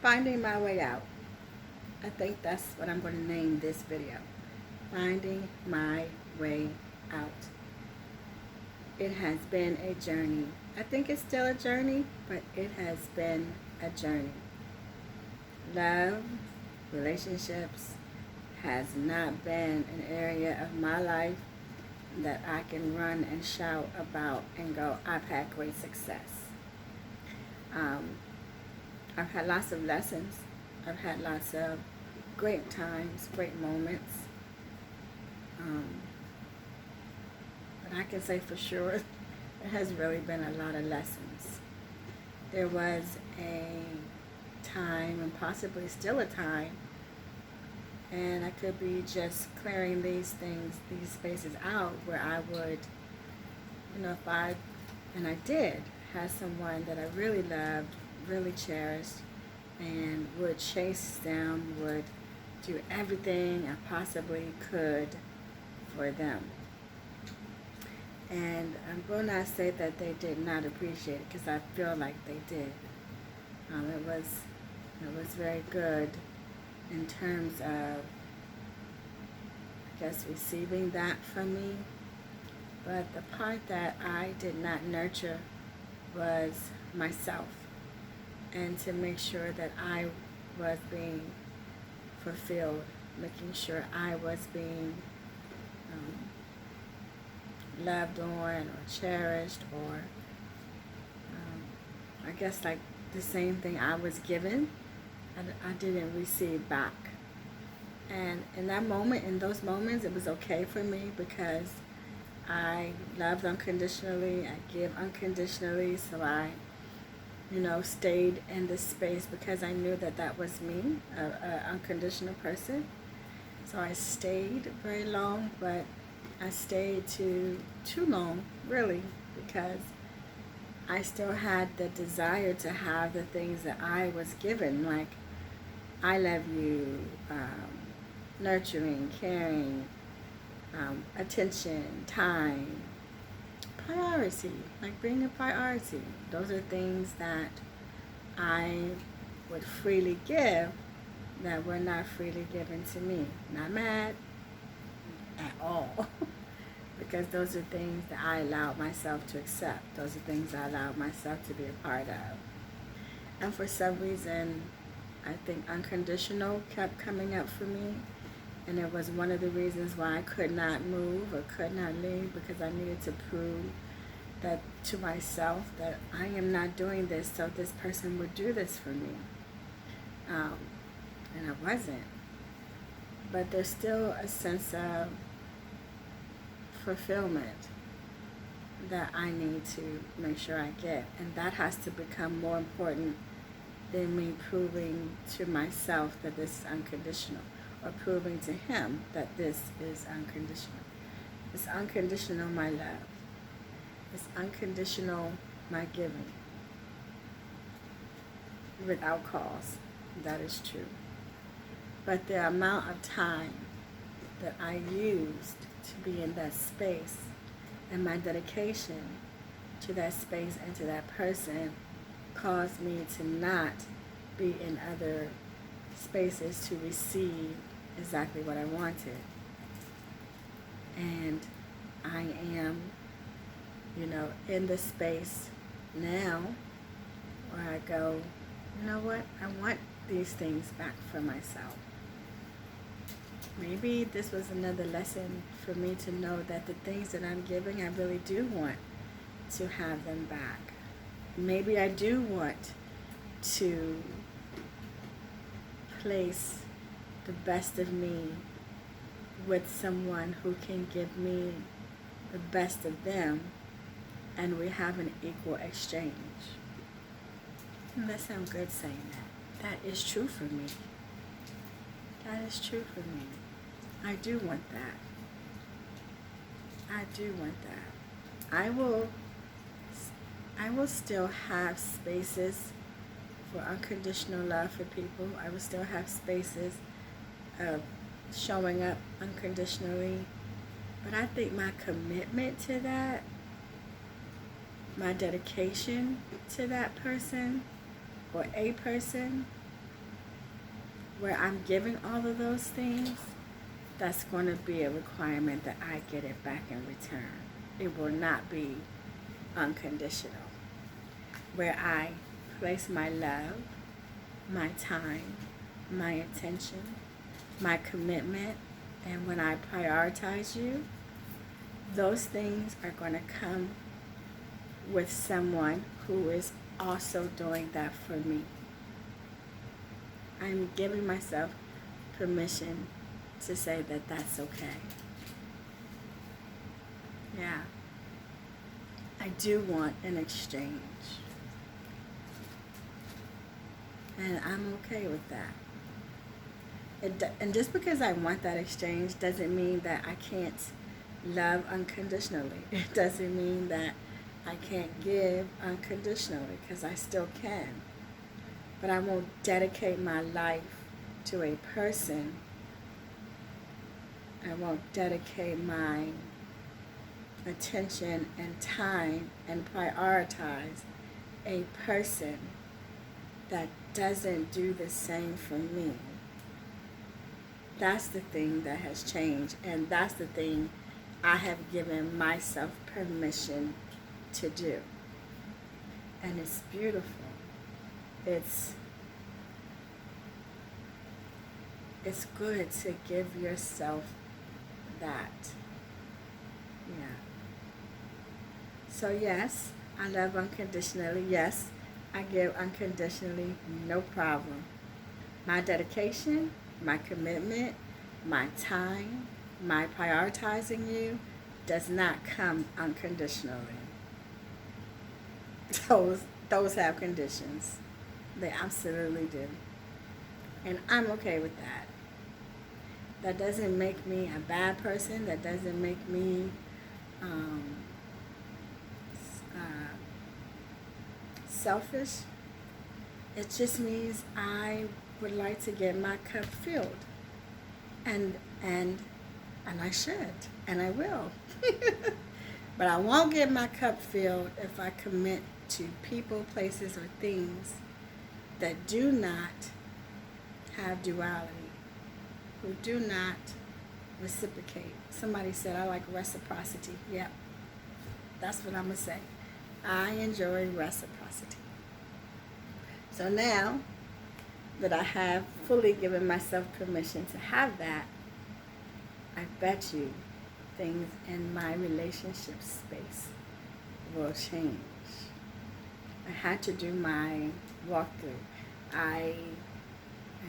Finding my way out. I think that's what I'm going to name this video. Finding my way out. It has been a journey. I think it's still a journey, but it has been a journey. Love, relationships has not been an area of my life that I can run and shout about and go, I've had great success. Um, I've had lots of lessons. I've had lots of great times, great moments. But I can say for sure it has really been a lot of lessons. There was a time, and possibly still a time, and I could be just clearing these things, these spaces out where I would, if I, and I did, have someone that I really loved, really cherished, and would chase them, would do everything I possibly could for them. And I will not say that they did not appreciate it, because I feel like they did. It was very good in terms of, I guess, receiving that from me. But the part that I did not nurture was myself, and to make sure that I was being fulfilled, making sure I was being loved on or cherished, or I guess like the same thing I was given, I didn't receive back. And in that moment, in those moments, it was okay for me, because I loved unconditionally, I give unconditionally, so I stayed in this space because I knew that that was me, an unconditional person. So I stayed very long, but I stayed too long, really, because I still had the desire to have the things that I was given, like I love you, nurturing, caring, attention, time, priority, like being a priority. Those are things that I would freely give that were not freely given to me. Not mad at all, because those are things that I allowed myself to accept. Those are things I allowed myself to be a part of. And for some reason, I think unconditional kept coming up for me. And it was one of the reasons why I could not move or could not leave, because I needed to prove that to myself that I am not doing this so this person would do this for me. And I wasn't. But there's still a sense of fulfillment that I need to make sure I get. And that has to become more important than me proving to myself that this is unconditional, or proving to him that this is unconditional. It's unconditional, my love. It's unconditional, my giving. Without cause. That is true. But the amount of time that I used to be in that space, and my dedication to that space and to that person, caused me to not be in other spaces to receive exactly what I wanted. And I am, in the space now where I go, you know what, I want these things back for myself. Maybe this was another lesson for me to know that the things that I'm giving, I really do want to have them back. Maybe I do want to place the best of me with someone who can give me the best of them, and we have an equal exchange. That sounds good saying that. That is true for me. That is true for me. I do want that. I do want that. I will still have spaces for unconditional love for people. I will still have spaces of showing up unconditionally. But I think my commitment to that, my dedication to that person or a person, where I'm giving all of those things, that's going to be a requirement that I get it back in return. It will not be unconditional. Where I place my love, my time, my attention, my commitment, and when I prioritize you, those things are going to come with someone who is also doing that for me. I'm giving myself permission to say that that's okay. Yeah. I do want an exchange. And I'm okay with that. And just because I want that exchange doesn't mean that I can't love unconditionally. It doesn't mean that I can't give unconditionally, because I still can. But I won't dedicate my life to a person. I won't dedicate my attention and time and prioritize a person that doesn't do the same for me. That's the thing that has changed, and that's the thing I have given myself permission to do. And it's beautiful. It's good to give yourself that. Yeah. So yes, I love unconditionally. Yes, I give unconditionally, no problem. My dedication, my commitment, my time, my prioritizing you does not come unconditionally. Those have conditions. They absolutely do. And I'm okay with that. That doesn't make me a bad person. That doesn't make me selfish. It just means I would like to get my cup filled. And I should, and I will. But I won't get my cup filled if I commit to people, places, or things that do not have duality, who do not reciprocate. Somebody said, I like reciprocity. Yep, that's what I'm going to say. I enjoy reciprocity. So now that I have fully given myself permission to have that, I bet you things in my relationship space will change. I had to do my walkthrough. I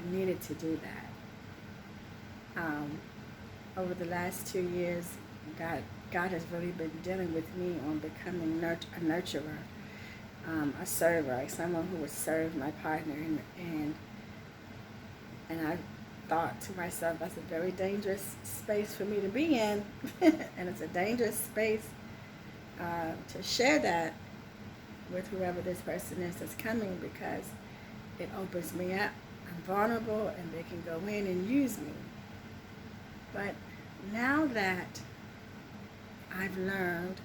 needed to do that. Over the last 2 years, God has really been dealing with me on becoming a nurturer, a server, like someone who would serve my partner, and I thought to myself, that's a very dangerous space for me to be in, and it's a dangerous space to share that with whoever this person is that's coming, because it opens me up. I'm vulnerable, and they can go in and use me. But now that I've learned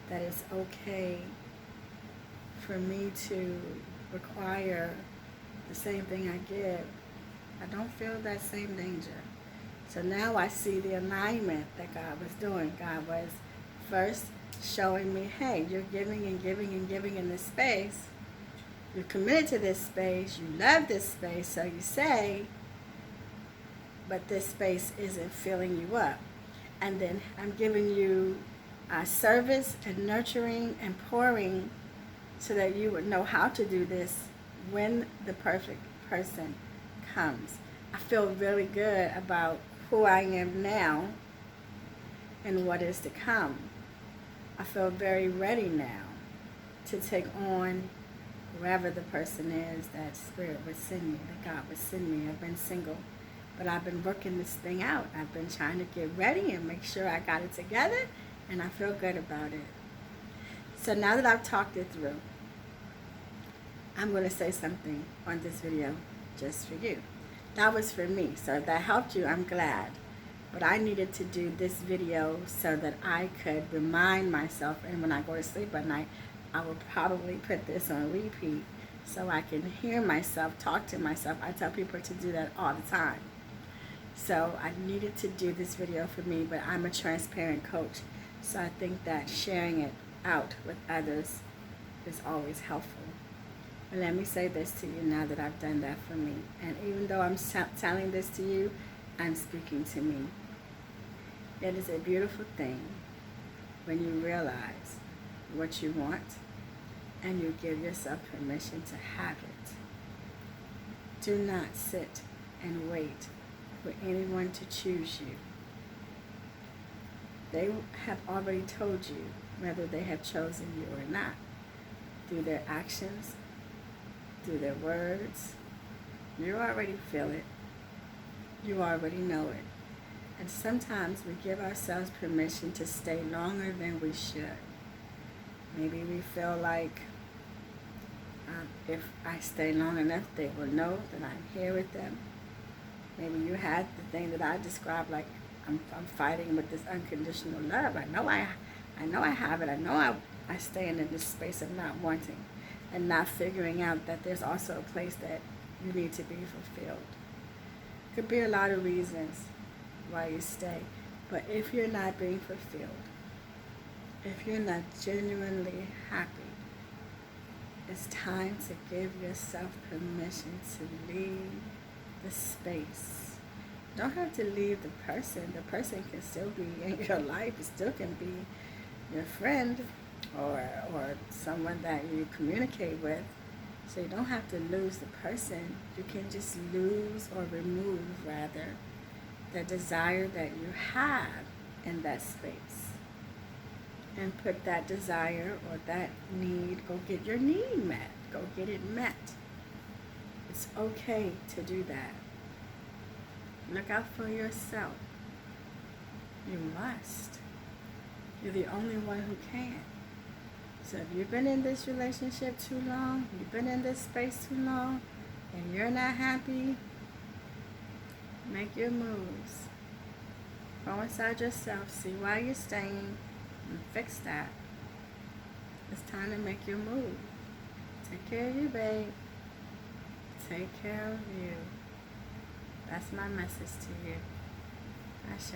that it's okay for me to require the same thing I give, I don't feel that same danger. So now I see the alignment that God was doing. God was first showing me, hey, you're giving and giving and giving in this space. You're committed to this space. You love this space, so you say, but this space isn't filling you up. And then I'm giving you service and nurturing and pouring so that you would know how to do this when the perfect person comes. I feel really good about who I am now and what is to come. I feel very ready now to take on whoever the person is that Spirit would send me, that God would send me. I've been single, but I've been working this thing out. I've been trying to get ready and make sure I got it together, and I feel good about it. So now that I've talked it through, I'm going to say something on this video just for you. That was for me, so if that helped you, I'm glad. But I needed to do this video so that I could remind myself, and when I go to sleep at night, I will probably put this on repeat so I can hear myself, talk to myself. I tell people to do that all the time. So I needed to do this video for me, but I'm a transparent coach. So I think that sharing it out with others is always helpful. And let me say this to you now that I've done that for me. And even though I'm telling this to you, I'm speaking to me. It is a beautiful thing when you realize what you want and you give yourself permission to have it. Do not sit and wait for anyone to choose you. They have already told you whether they have chosen you or not, through their actions, through their words. You already feel it. You already know it. And sometimes we give ourselves permission to stay longer than we should. Maybe we feel like if I stay long enough, they will know that I'm here with them. Maybe you had the thing that I described, like I'm fighting with this unconditional love. I know I have it. I know I stand in this space of not wanting and not figuring out that there's also a place that you need to be fulfilled. Could be a lot of reasons why you stay, but if you're not being fulfilled, if you're not genuinely happy, it's time to give yourself permission to leave the space. You don't have to leave the person. The person can still be in your life. It still can be your friend or someone that you communicate with. So you don't have to lose the person. You can just lose or remove, rather, the desire that you have in that space. And put that desire or that need, go get your need met. Go get it met. It's okay to do that. Look out for yourself. You must. You're the only one who can. So if you've been in this relationship too long, you've been in this space too long, and you're not happy, make your moves. Go inside yourself, see why you're staying, and fix that. It's time to make your move. Take care of you, babe. Take care of you. That's my message to you. Ashe.